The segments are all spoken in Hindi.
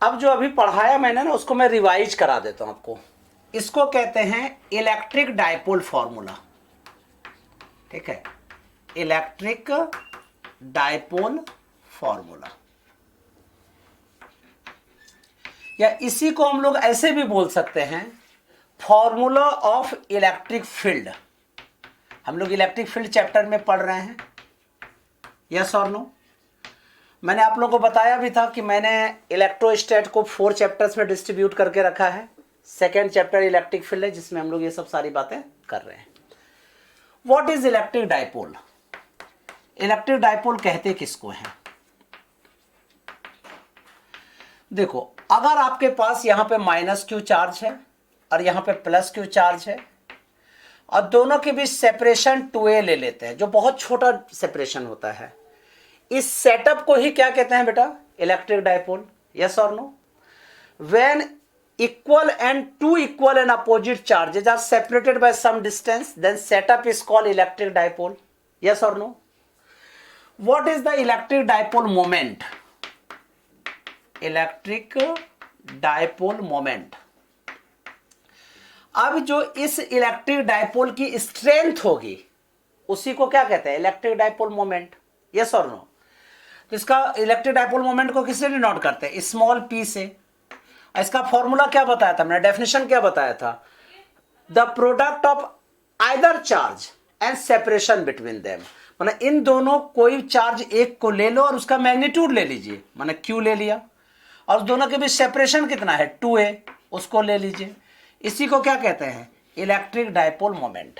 अब जो अभी पढ़ाया मैंने ना उसको मैं रिवाइज करा देता हूं आपको। इसको कहते हैं इलेक्ट्रिक डायपोल फॉर्मूला। ठीक है, इलेक्ट्रिक डायपोल फॉर्मूला, या इसी को हम लोग ऐसे भी बोल सकते हैं फॉर्मूला ऑफ इलेक्ट्रिक फील्ड। हम लोग इलेक्ट्रिक फील्ड चैप्टर में पढ़ रहे हैं, यस और नो। मैंने आप लोगों को बताया भी था कि मैंने इलेक्ट्रोस्टैट को 4 चैप्टर्स में डिस्ट्रीब्यूट करके रखा है। सेकेंड चैप्टर इलेक्ट्रिक फील्ड है, जिसमें हम लोग ये सब सारी बातें कर रहे हैं। What is electric dipole? Electric dipole कहते किसको हैं? देखो, अगर आपके पास यहां पे माइनस क्यू चार्ज है और यहां पे प्लस क्यू चार्ज है, और दोनों के बीच सेपरेशन 2a ले लेते हैं, जो बहुत छोटा सेपरेशन होता है, इस सेटअप को ही क्या कहते हैं बेटा? इलेक्ट्रिक डायपोल, यस और no. When equal and two equal and opposite charges are separated by some distance, then setup is called electric dipole, yes or no. What is the electric dipole moment? Electric dipole moment, अब जो इस इलेक्ट्रिक डायपोल की स्ट्रेंथ होगी उसी को क्या कहते हैं? इलेक्ट्रिक डायपोल मोमेंट, यस और नो। तो इसका इलेक्ट्रिक डायपोल मोमेंट को किससे डिनोट करते हैं? स्मॉल p से। इसका फॉर्मूला क्या बताया था मैंने? डेफिनेशन क्या बताया था? The product of either charge and separation between them, माने इन दोनों कोई चार्ज एक को ले लो और उसका मैग्नीट्यूड ले लीजिए, माने q ले लिया, और दोनों के बीच सेपरेशन कितना है? 2a, उसको ले लीजिए। इसी को क्या कहते हैं? इलेक्ट्रिक डायपोल मोमेंट,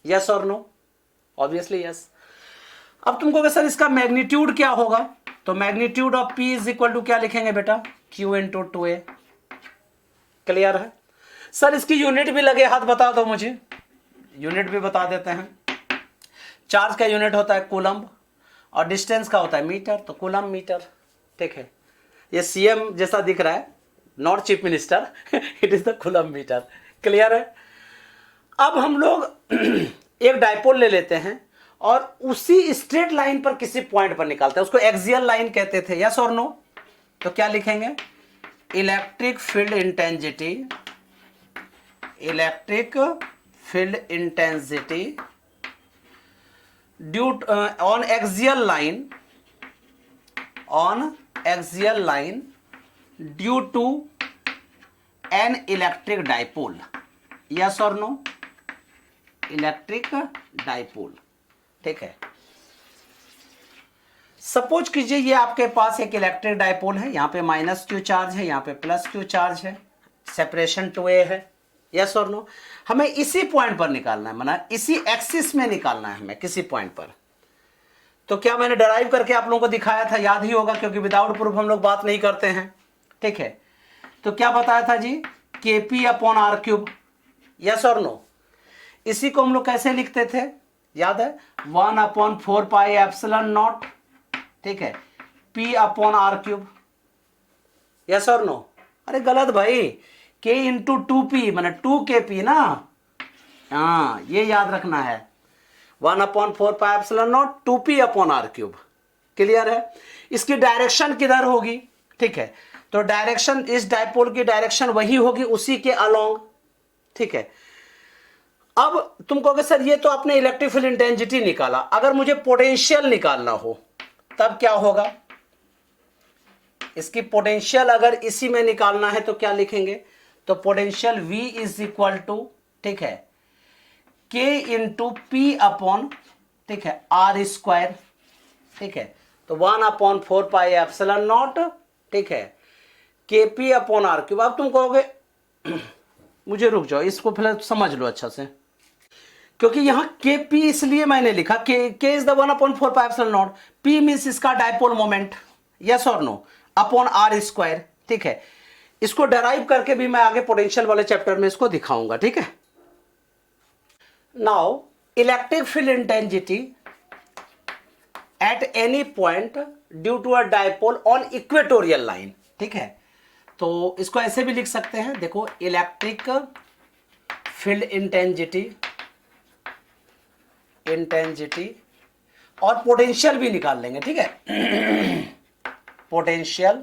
यस और नो। Obviously yes. अब तुमको कहा सर इसका मैग्नीट्यूड क्या होगा? तो magnitude of p is equal to क्या लिखेंगे बेटा? q into 2a। क्लियर है? सर इसकी यूनिट भी लगे हाथ बता दो मुझे, यूनिट भी बता देते हैं। चार्ज का यूनिट होता है कूलम्ब और डिस्टेंस का होता है मीटर, तो कूलम्ब मीटर। ठीक है, ये सीएम जैसा दिख रहा है, not chief minister, it is the coulomb metre. Clear है? अब हम लोग एक डायपोल ले लेते हैं और उसी स्ट्रेट लाइन पर किसी पॉइंट पर निकालते हैं, उसको एक्सियल लाइन कहते थे, यस और नो। तो क्या लिखेंगे? Electric field intensity, electric field intensity due on axial line, on axial line due to an electric dipole, yes और नो। इलेक्ट्रिक डायपोल, ठीक है। सपोज कीजिए ये आपके पास एक इलेक्ट्रिक डायपोल है, यहां पे माइनस क्यू चार्ज है, यहां पे प्लस क्यू चार्ज है, सेपरेशन 2a है, यस और नो। हमें इसी पॉइंट पर निकालना है, माना इसी एक्सिस में निकालना है हमें, किसी पॉइंट पर। तो क्या मैंने डराइव करके आप लोगों को दिखाया था? याद ही होगा, क्योंकि विदाउट प्रूफ हम लोग बात नहीं करते हैं। ठीक है, तो क्या बताया था जी? kp upon R cube, yes और नो। इसी को हम लोग कैसे लिखते थे? याद है? 1 अपॉन 4 पाई एप्सिलॉन नॉट, ठीक है, p upon R cube, yes और नो। अरे गलत भाई, k इंटू 2p माने 2kp ना, हाँ ये याद रखना है। 1 upon 4 pi epsilon not 2p upon R cube. Clear है? इसकी डायरेक्शन किधर होगी? ठीक है, तो डायरेक्शन, इस डायपोल की डायरेक्शन वही होगी उसी के अलोंग। ठीक है, अब तुम कहोगे सर ये तो आपने इलेक्ट्रिक फील्ड इंटेंसिटी निकाला, अगर मुझे पोटेंशियल निकालना हो तब क्या होगा? इसकी पोटेंशियल अगर इसी में निकालना है तो क्या लिखेंगे? तो potential V is equal to, ठीक है, K इंटू P अपॉन, ठीक है, आर स्क्वायर। ठीक है, तो 1 अपॉन 4 पाई एप्सिलॉन नॉट, ठीक है, KP अपॉन आर क्यूब। अब तुम कहोगे मुझे रुक जाओ, इसको पहले समझ लो अच्छा से, क्योंकि यहां kp इसलिए मैंने लिखा, k is the 1 upon 4 pi epsilon not, p means इसका डायपोल मोमेंट, यस और नो, अपॉन आर स्क्वायर। ठीक है, इसको डराइव करके भी मैं आगे पोटेंशियल वाले चैप्टर में इसको दिखाऊंगा। ठीक है, now electric field intensity at any point due to a dipole on equatorial line. ठीक है, तो इसको ऐसे भी लिख सकते हैं, देखो, इलेक्ट्रिक फील्ड इंटेंसिटी, इंटेंसिटी और पोटेंशियल भी निकाल लेंगे। ठीक है, potential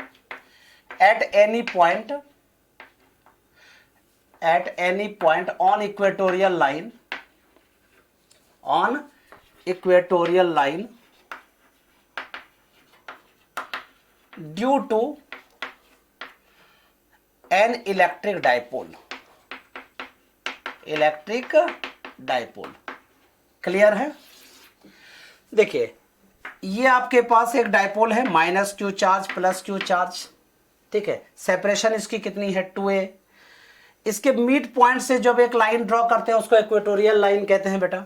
at any point on equatorial line due to an electric dipole. Clear है? देखिए ये आपके पास एक डाइपोल है, minus Q charge plus Q charge, ठीक है। सेपरेशन इसकी कितनी है 2a। इसके मिड पॉइंट से जब एक लाइन ड्रॉ करते हैं उसको इक्वेटोरियल लाइन कहते हैं बेटा।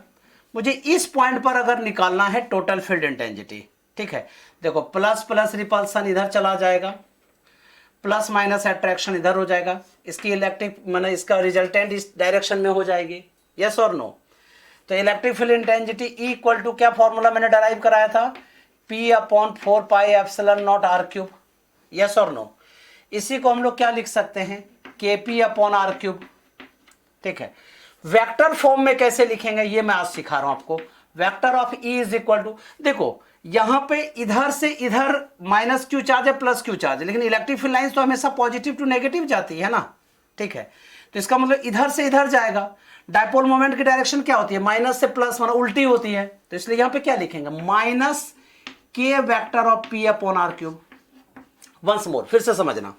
मुझे इस पॉइंट पर अगर निकालना है टोटल फील्ड इंटेंसिटी, ठीक है। देखो प्लस प्लस रिपल्सन इधर चला जाएगा, प्लस माइनस अट्रैक्शन इधर हो जाएगा, इसकी इलेक्ट्रिक माने इसका रिजल्टेंट इस डायरेक्शन में हो जाएगी, यस और नो। तो electric field intensity E equal to क्या फॉर्मूला मैंने डराइव कराया था, P upon 4 pi epsilon not R cube, yes और नो। इसी को हम लोग क्या लिख सकते हैं, KP अपॉन आर क्यूब, ठीक है। वेक्टर फॉर्म में कैसे लिखेंगे ये मैं आज सिखा रहा हूं आपको। Vector of E is equal to, देखो यहां पे इधर से इधर माइनस क्यू चार्ज है प्लस क्यू चार्ज है, लेकिन इलेक्ट्रिक फील्ड लाइंस तो हमेशा पॉजिटिव टू नेगेटिव जाती है ना, ठीक है। तो इसका मतलब इधर से इधर जाएगा। डाइपोल मोमेंट की डायरेक्शन क्या होती है, माइनस से प्लस, मतलब उल्टी होती है। तो इसलिए यहां पे क्या लिखेंगे, minus K vector of P upon R cube. Once more, फिर से समझना,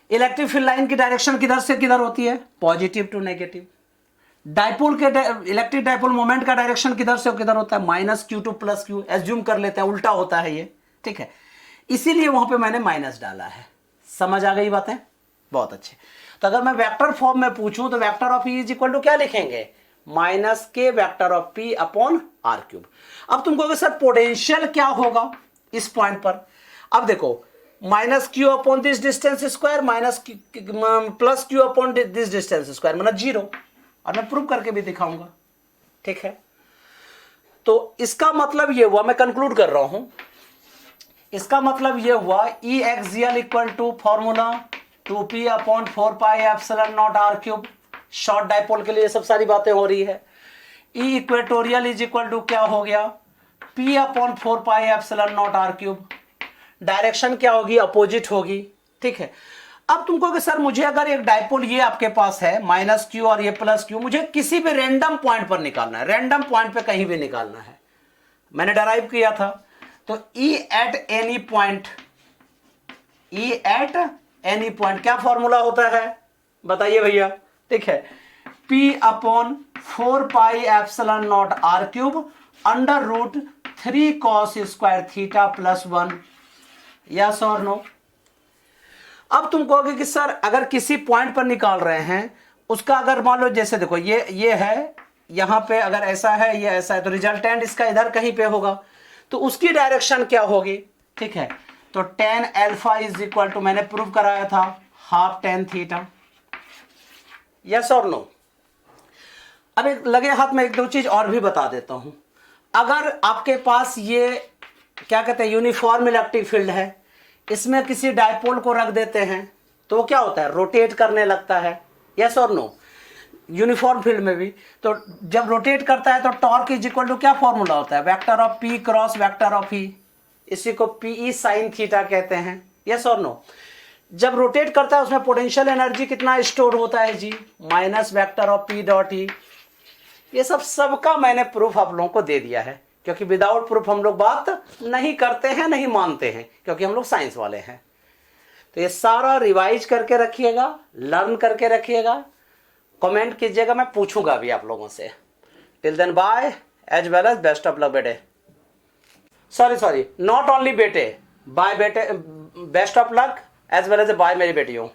इलेक्ट्रिक फील्ड लाइन की डायरेक्शन किधर से किधर होती है, पॉजिटिव टू नेगेटिव। डाइपोल के इलेक्ट्रिक डाइपोल मोमेंट का डायरेक्शन किधर से किधर होता है, minus Q to plus Q. Assume कर लेते हैं उल्टा होता है ये, ठीक है। इसीलिए वहां पे मैंने माइनस डाला है। समझ आ गई बातें, बहुत अच्छे। तो अगर मैं वेक्टर फॉर्म में पूछूं तो vector of E is equal to क्या लिखेंगे, minus K vector of P upon R cube. अब तुम कहोगे सर पोटेंशियल क्या होगा इस पॉइंट पर। अब देखो minus Q upon this distance square minus plus Q upon this distance square मतलब 0, और मैं प्रूव करके भी दिखाऊंगा, ठीक है। तो इसका मतलब ये हुआ, मैं कंक्लूड कर रहा हूं, इसका मतलब ये हुआ E axial equal to formula 2P upon 4 pi epsilon not R cube. Short dipole के लिए ये सब सारी बातें हो रही है। E equatorial is equal to क्या हो गया, P upon 4 pi epsilon not R cube. Direction क्या होगी, अपोजिट होगी, ठीक है। अब तुम कहोगे सर मुझे अगर एक डाइपोल ये आपके पास है माइनस क्यू और ये प्लस क्यू, मुझे किसी भी रैंडम पॉइंट पर निकालना है, रैंडम पॉइंट पे कहीं भी निकालना है, मैंने डराइव किया था। तो E at any point, E at any point क्या फॉर्मूला होता है बताइए भैया, ठीक है। P upon 4 pi epsilon not R cube under root 3 cos square theta plus 1, yes और नो। अब तुम कहोगे कि सर अगर किसी पॉइंट पर निकाल रहे हैं उसका, अगर मान लो जैसे देखो ये है, यहां पे अगर ऐसा है ये ऐसा है, तो रिजल्टेंट इसका इधर कहीं पे होगा, तो उसकी डायरेक्शन क्या होगी, ठीक है। तो tan alpha is equal to, मैंने प्रूव कराया था, हाफ tan थीटा, यस और नो। अब एक लगे हाथ में एक दो चीज और भी बता देता हूं। अगर आपके पास ये क्या कहते हैं यूनिफॉर्म इलेक्ट्रिक फील्ड है, इसमें किसी डाइपोल को रख देते हैं तो क्या होता है, रोटेट करने लगता है, यस और नो। यूनिफॉर्म फील्ड में भी तो जब रोटेट करता है तो टॉर्क इज इक्वल टू क्या फॉर्मूला होता है, vector of P cross vector of E, इसी को PE साइन थीटा कहते हैं, यस और नो। जब रोटेट करता है उसमें पोटेंशियल एनर्जी कितना स्टोर होता है जी, minus vector of P dot E। ये सबका मैंने प्रूफ आप लोगों को दे दिया है, क्योंकि विदाउट प्रूफ हम लोग बात नहीं करते हैं, नहीं मानते हैं, क्योंकि हम लोग साइंस वाले हैं। तो ये सारा रिवाइज करके रखिएगा, लर्न करके रखिएगा, कमेंट कीजिएगा, मैं पूछूंगा भी आप लोगों से। Till then bye as well as best of luck बेटे, सॉरी नॉट ओनली बेटे, बाय बेटे, best of luck as well as bye मेरी बेटियों।